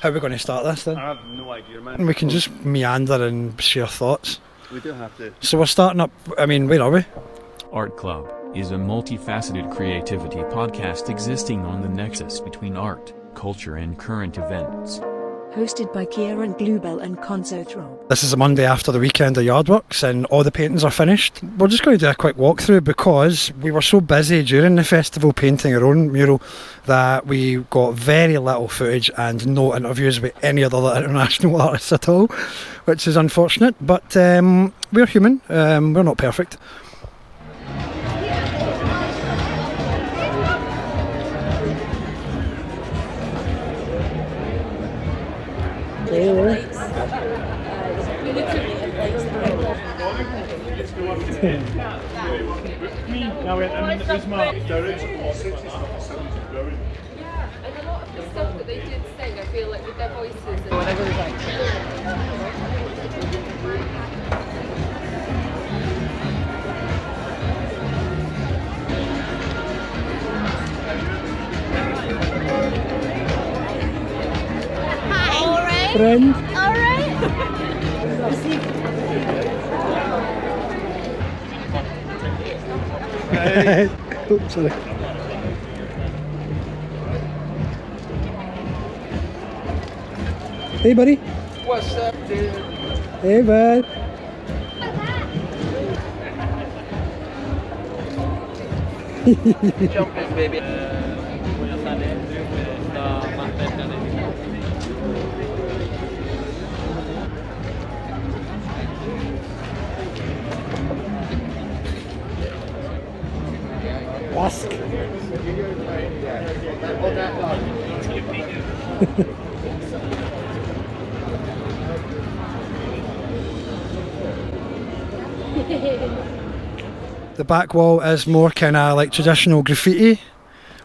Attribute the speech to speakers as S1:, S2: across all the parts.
S1: How are we going to start this then?
S2: I have no idea, man.
S1: We can just meander and share thoughts.
S2: We do have to.
S1: So we're starting up, where are we?
S3: Art Club is a multifaceted creativity podcast existing on the nexus between art, culture and current events.
S4: Hosted by Conzo Glöbel and Conzo Glöbel.
S1: This is a Monday after the weekend of YARDWORKS and all the paintings are finished. We're just going to do a quick walkthrough because we were so busy during the festival painting our own mural that we got very little footage and no interviews with any other international artists at all, which is unfortunate, but we're human, we're not perfect.
S5: Yeah, and a lot of the stuff that they did sing, I feel like with their voices and
S6: Hi. All right.
S1: Friend.
S6: All right.
S1: Oops, sorry. Hey buddy.
S2: What's up, dude?
S1: Hey bud.
S2: Jump in, baby.
S1: Ask. The back wall is more kind of like traditional graffiti,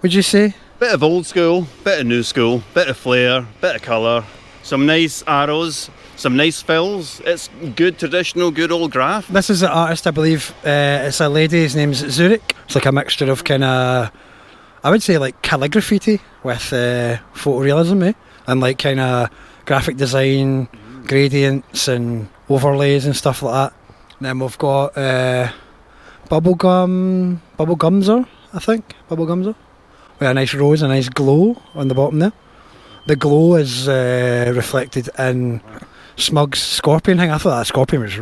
S1: would you say?
S2: Bit of old school, bit of new school, bit of flair, bit of colour, some nice arrows, some nice fills. It's good traditional, good old graph.
S1: This is an artist, I believe. It's a lady, his name's Zurich. It's like a mixture of kind of, I would say like calligraphy with photorealism, eh? And like kind of graphic design, gradients and overlays and stuff like that. And then we've got Bubblegumser, I think. Bubblegumser. With a nice rose, a nice glow on the bottom there. The glow is reflected in Smug's scorpion thing. I thought that scorpion was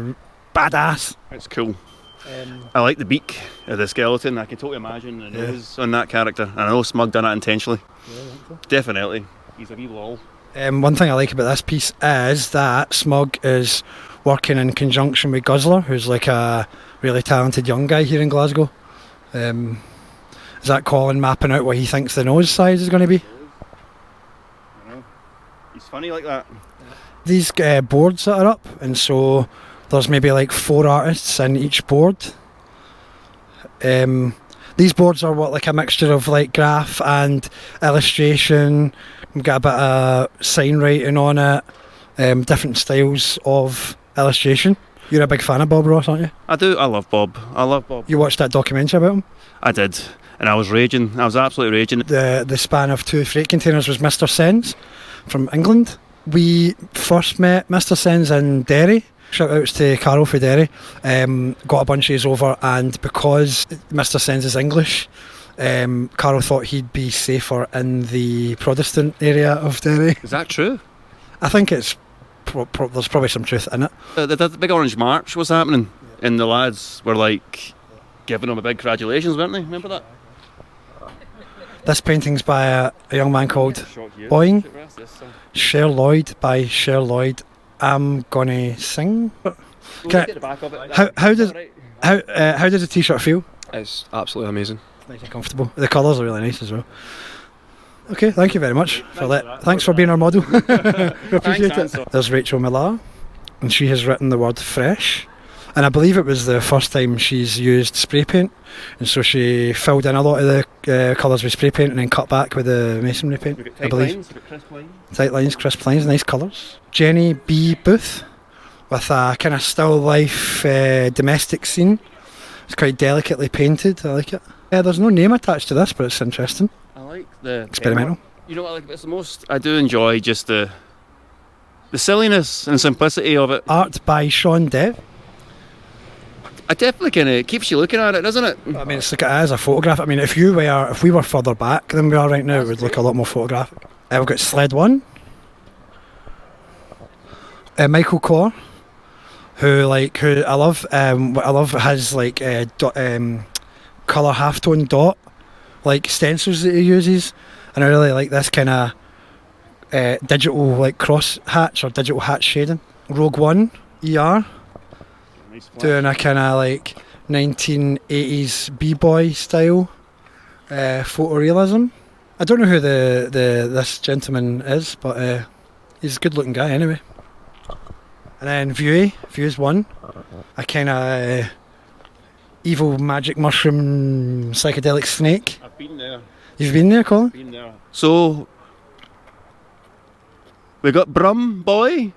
S1: badass.
S2: It's cool. I like the beak of the skeleton. I can totally imagine the nose on that character. And I know Smug done it intentionally.
S1: Yeah, I think so.
S2: Definitely. He's a wee lol.
S1: One thing I like about this piece is that Smug is working in conjunction with Guzzler, who's like a really talented young guy here in Glasgow. Is that Colin mapping out what he thinks the nose size is going to be?
S2: I know. He's funny like that.
S1: These boards that are up, and so there's maybe like 4 artists in each board. These boards are like a mixture of like graph and illustration. We've got a bit of sign writing on it, different styles of illustration. You're a big fan of Bob Ross, aren't you?
S2: I do. I love Bob.
S1: You watched that documentary about him?
S2: I did. And I was raging. I was absolutely raging.
S1: The span of 2 freight containers was Mr. Sens from England. We first met Mr. Sens in Derry. Shout outs to Carol for Derry. Got a bunch of his over, and because Mr. Sens is English, Carol thought he'd be safer in the Protestant area of Derry.
S2: Is that true?
S1: I think it's there's probably some truth in it.
S2: The big orange march was happening, and the lads were like giving him a big congratulations, weren't they? Remember that?
S1: This painting's by a young man called Boing. Cher Lloyd by Cher Lloyd. I'm gonna sing. How did the t-shirt feel?
S7: It's absolutely amazing.
S1: Nice and comfortable. The colours are really nice as well. Okay, thank you very much for that. Thanks for being our model. We appreciate it. There's Rachel Millar, and she has written the word fresh. And I believe it was the first time she's used spray paint, and so she filled in a lot of the colours with spray paint and then cut back with the masonry paint. I believe. Tight lines, crisp lines, nice colours. Jenny B. Booth with a kind of still life domestic scene. It's quite delicately painted. I like it. There's no name attached to this, but it's interesting.
S2: I like the
S1: experimental.
S2: You know what I like about this the most? I do enjoy just the silliness and simplicity of it.
S1: Art by Sean Dev.
S2: I definitely kind of keeps you looking at it, doesn't it?
S1: I mean, it's like it is a photograph. I mean, if we were further back than we are right now, it would look a lot more photographic. We've got Sled One, Michael Corr, who I love. What I love has like colour halftone dot like stencils that he uses, and I really like this kind of digital like cross hatch or digital hatch shading. Rogue One ER. Doing a kind of like 1980s b-boy style photorealism. I don't know who this gentleman is, but he's a good looking guy anyway. And then View's one, a kind of evil magic mushroom psychedelic snake.
S2: I've been there.
S1: You've been there, Colin?
S2: Been there. So we got Brum Boy,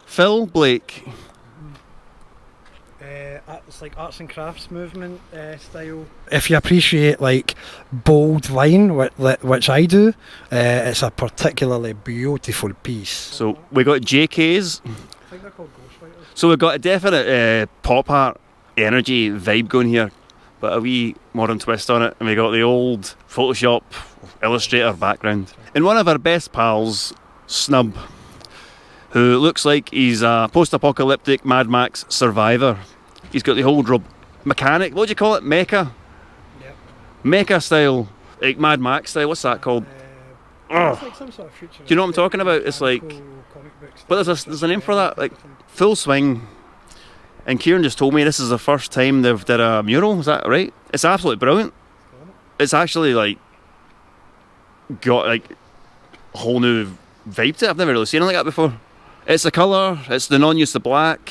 S2: Phil Blake.
S1: It's like arts and crafts movement style. If you appreciate like bold line, which I do, it's a particularly beautiful piece.
S2: So we got JK's.
S1: I think they're called ghostwriters.
S2: So we've got a definite pop art energy vibe going here, but a wee modern twist on it. And we got the old Photoshop Illustrator background. And one of our best pals, Snub, who looks like he's a post-apocalyptic Mad Max survivor. He's got the whole mechanic, what do you call it? Mecha?
S1: Yep.
S2: Mecha style, like Mad Max style, what's that called?
S1: It's like some sort of futuristic.
S2: Do you know what I'm talking about? It's like, but there's a name for that, like Full Swing. And Kieran just told me this is the first time they've did a mural, is that right? It's absolutely brilliant. It's actually like got like a whole new vibe to it. I've never really seen it like that before. It's the colour, it's the non-use of black,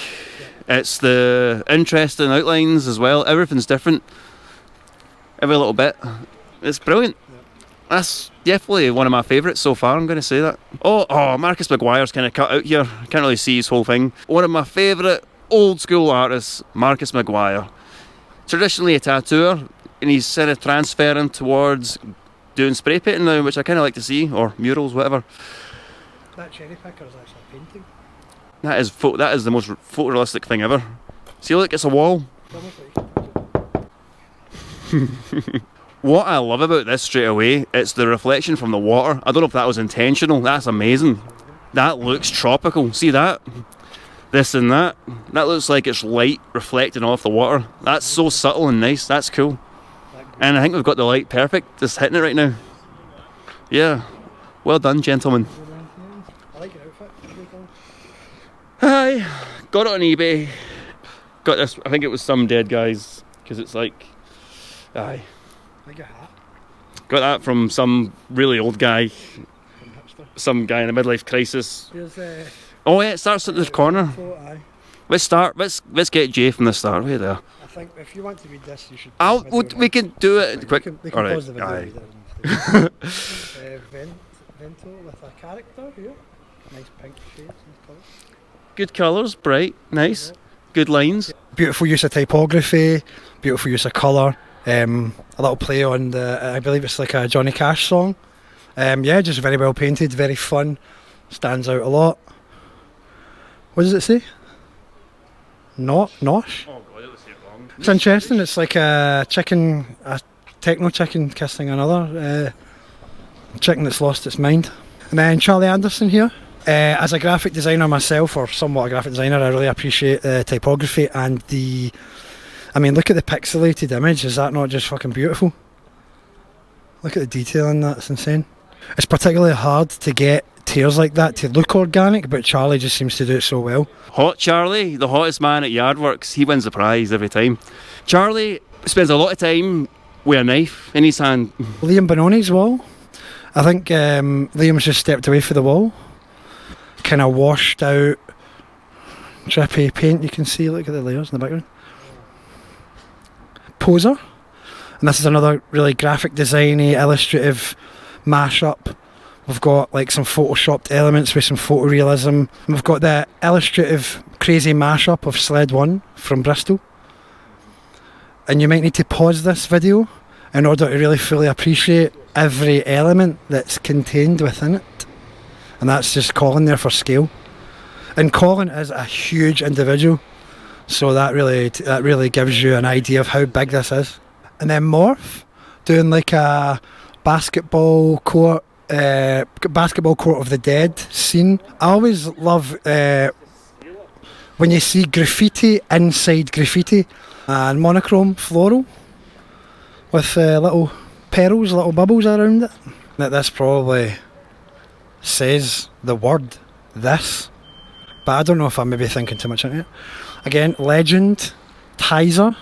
S2: it's the interesting outlines as well. Everything's different. Every little bit. It's brilliant. That's definitely one of my favourites so far, I'm going to say that. Oh, Marcus McGuire's kind of cut out here. Can't really see his whole thing. One of my favourite old school artists, Marcus McGuire. Traditionally a tattooer, and he's kind of transferring towards doing spray painting now, which I kind of like to see, or murals, whatever.
S1: That cherry picker is actually a painting.
S2: That is the most photorealistic thing ever. See, look, it's a wall. What I love about this straight away, it's the reflection from the water. I don't know if that was intentional. That's amazing. That looks tropical. See that? This and that. That looks like it's light reflecting off the water. That's so subtle and nice. That's cool. And I think we've got the light perfect. Just hitting it right now. Yeah. Well done, gentlemen.
S1: I like your outfit.
S2: Hi. Got it on eBay. Got this. I think it was some dead guys, because it's like, aye.
S1: Like a hat.
S2: Got that from some really old guy.
S1: From hipster.
S2: Some guy in a midlife crisis.
S1: Here's
S2: Oh yeah, it starts at the corner.
S1: photo, aye.
S2: Let's get Jay from the start. Wait there.
S1: I think if you want to read this, you should.
S2: We can do it quick.
S1: We can
S2: All right.
S1: pause the video.
S2: Aye.
S1: Read it. Vento with a character here. Nice pink shades and colours.
S2: Good colours, bright, nice, good lines.
S1: Beautiful use of typography, beautiful use of colour. A little play on I believe it's like a Johnny Cash song. Yeah, just very well painted, very fun, stands out a lot. What does it say? Nosh?
S2: Oh god, it was here wrong.
S1: It's interesting, it's like a techno chicken kissing another chicken that's lost its mind. And then Charlie Anderson here. As a graphic designer myself, or somewhat a graphic designer, I really appreciate typography and look at the pixelated image. Is that not just fucking beautiful? Look at the detail in that, it's insane. It's particularly hard to get tears like that to look organic, but Charlie just seems to do it so well.
S2: Hot Charlie, the hottest man at YARDWORKS, he wins the prize every time. Charlie spends a lot of time with a knife in his hand.
S1: Liam Benoni's wall. I think Liam's just stepped away from the wall. Kind of washed out, drippy paint. You can see, look at the layers in the background. Poser, and this is another really graphic designy, illustrative mashup. We've got like some photoshopped elements with some photorealism. We've got the illustrative, crazy mashup of Sled One from Bristol. And you might need to pause this video in order to really fully appreciate every element that's contained within it. And that's just Colin there for scale. And Colin is a huge individual, so that really gives you an idea of how big this is. And then Morph doing like a basketball court of the dead scene. I always love when you see graffiti inside graffiti, and monochrome floral with little pearls, little bubbles around it. That this probably says the word this, but I don't know if I'm maybe thinking too much into it. Again, legend, Tizer.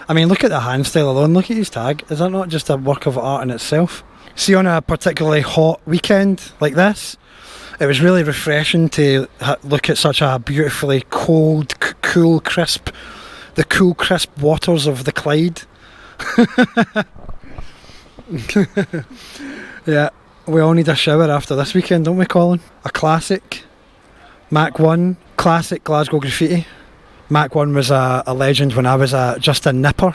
S1: I mean, look at the hand style alone, look at his tag. Is that not just a work of art in itself? See, on a particularly hot weekend like this, it was really refreshing to look at such a beautifully cold, cool, crisp waters of the Clyde. Yeah, we all need a shower after this weekend, don't we, Colin? A classic, Mac 1, classic Glasgow graffiti. Mac 1 was a legend when I was just a nipper,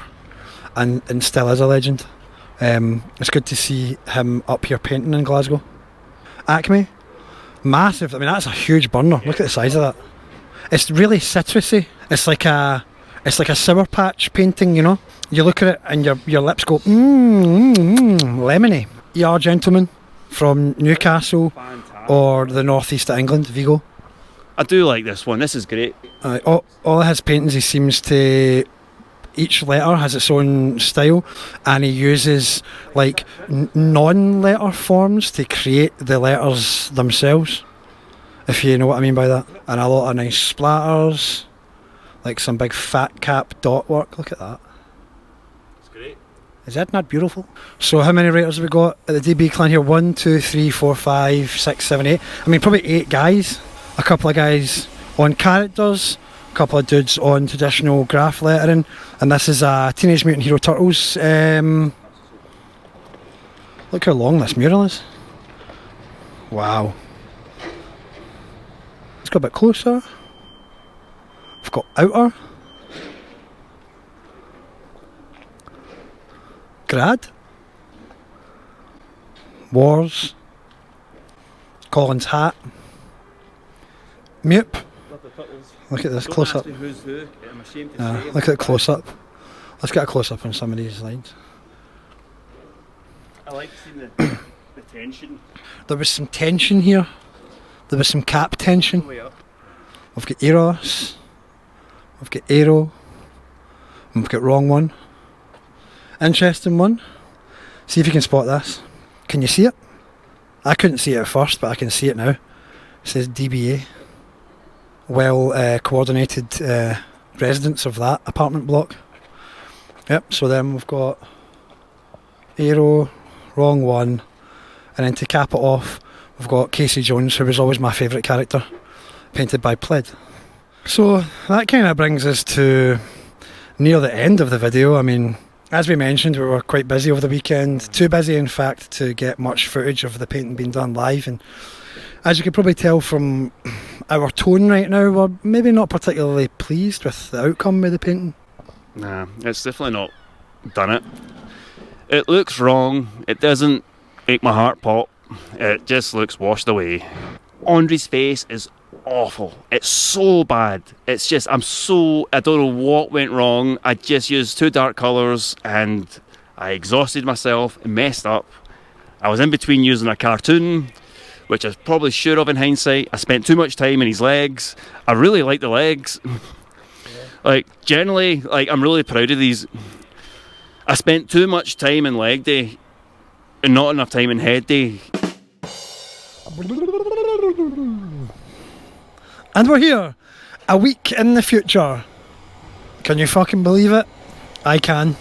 S1: and still is a legend. It's good to see him up here painting in Glasgow. Acme, massive. I mean, that's a huge burner. Look at the size of that. It's really citrusy. It's like a Sour Patch painting, you know. You look at it and your lips go lemony. ER Gentleman from Newcastle.
S2: Fantastic.
S1: Or the northeast of England, Vigo.
S2: I do like this one. This is great.
S1: All of his paintings, he seems to, each letter has its own style, and he uses like non-letter forms to create the letters themselves, if you know what I mean by that. And a lot of nice splatters, like some big fat cap dot work. Look at that.
S2: It's great.
S1: Is that not beautiful? So how many writers have we got at the DB clan here? 1, 2, 3, 4, 5, 6, 7, 8. I mean, probably 8 guys. A couple of guys on characters, a couple of dudes on traditional graph lettering, and this is Teenage Mutant Hero Turtles. Look how long this mural is. Wow. Let's go a bit closer. We've got Outer. Grad. Wars. Colin's hat. Mupe. Look at this close up.
S2: Who's who. I'm ashamed to say.
S1: Look at the close up. Let's get a close up on some of these lines.
S2: I like seeing the tension.
S1: There was some tension here. There was some cap tension.
S2: Way up.
S1: We've got Eros. We've got Aero. And we've got Wrong One. Interesting one. See if you can spot this. Can you see it? I couldn't see it at first, but I can see it now. It says DBA. Well coordinated residents of that apartment block. Yep, so then we've got Aero, Wrong One, and then to cap it off, we've got Casey Jones, who was always my favourite character, painted by Plid. So that kind of brings us to near the end of the video. I mean, as we mentioned, we were quite busy over the weekend, too busy in fact to get much footage of the painting being done live, and as you can probably tell from our tone right now, we're maybe not particularly pleased with the outcome of the painting.
S2: Nah, it's definitely not done it. It looks wrong. It doesn't make my heart pop. It just looks washed away. Andre's face is awful. It's so bad. It's just, I don't know what went wrong. I just used too dark colours and I exhausted myself and messed up. I was in between using a cartoon, which I probably should have in hindsight. I spent too much time in his legs. I really like the legs. Like, generally, like, I'm really proud of these. I spent too much time in leg day and not enough time in head day.
S1: And we're here, a week in the future. Can you fucking believe it? I can.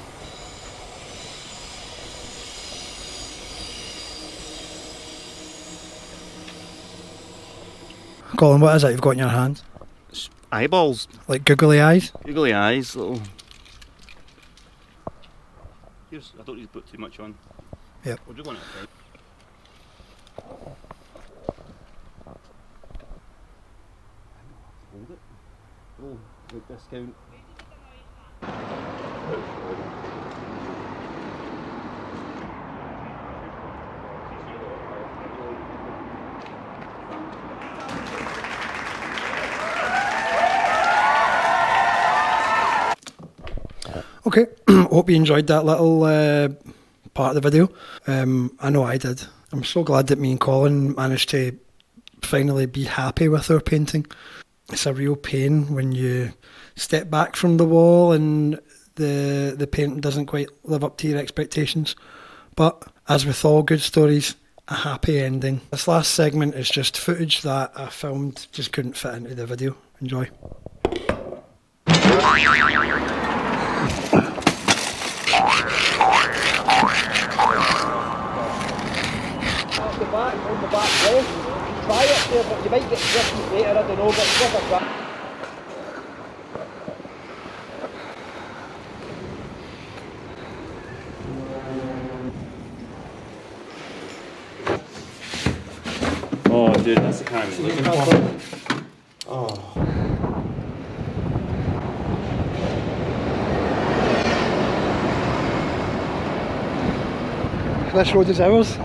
S1: Colin, what is that you've got in your hand?
S2: Eyeballs.
S1: Like googly eyes?
S2: Googly eyes, little. Here's, I don't need to put too much on.
S1: Yep.
S2: We'll do one at a time. Hold it. Oh, the discount.
S1: Okay, hope you enjoyed that little part of the video. I know I did. I'm so glad that me and Colin managed to finally be happy with our painting. It's a real pain when you step back from the wall and the painting doesn't quite live up to your expectations. But as with all good stories, a happy ending. This last segment is just footage that I filmed, just couldn't fit into the video. Enjoy.
S6: On the back left, try it there, but you might get distance later, I don't know, but give a try.
S2: Oh, dude, that's the kind of looking for. Oh.
S1: This road is ours.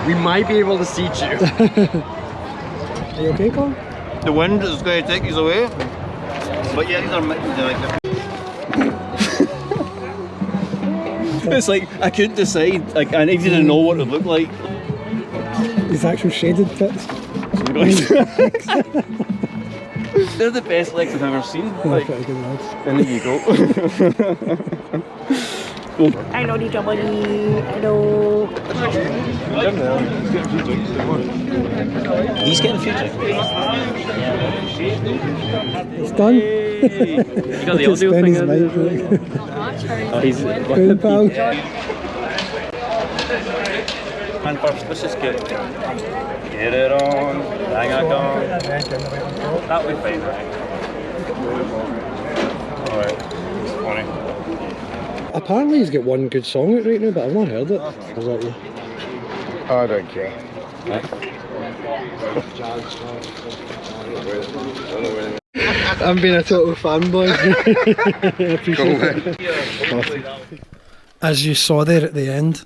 S6: We might be able to seat you.
S1: Are you okay, Colin?
S2: The wind is going to take us away. But yeah, these are like it's like I couldn't decide. Like I needed to know what it would look like.
S1: These actual shaded bits.
S2: They're the best legs I've ever seen. Like,
S1: Pretty good lads.
S2: and there you go.
S7: Hello, DW. Hello.
S2: He's getting a few drinks.
S1: It's done.
S2: You got the audio thing. Oh, he's
S1: Good pal.
S2: hand first. Let's just get it on. Hang on. That'll be fine, right? Alright. It's funny.
S1: Apparently he's got one good song out right now, but I've not heard it. Is that you?
S6: I don't care.
S1: I'm being a total fanboy. I appreciate it. As you saw there at the end,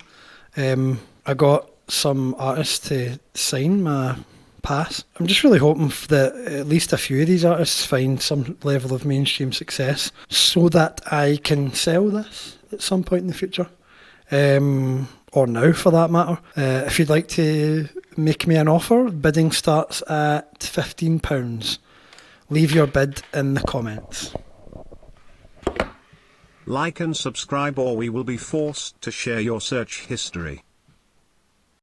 S1: I got some artists to sign my pass. I'm just really hoping that at least a few of these artists find some level of mainstream success so that I can sell this at some point in the future. Or now for that matter. If you'd like to make me an offer, bidding starts at £15. Leave your bid in the comments.
S8: Like and subscribe or we will be forced to share your search history.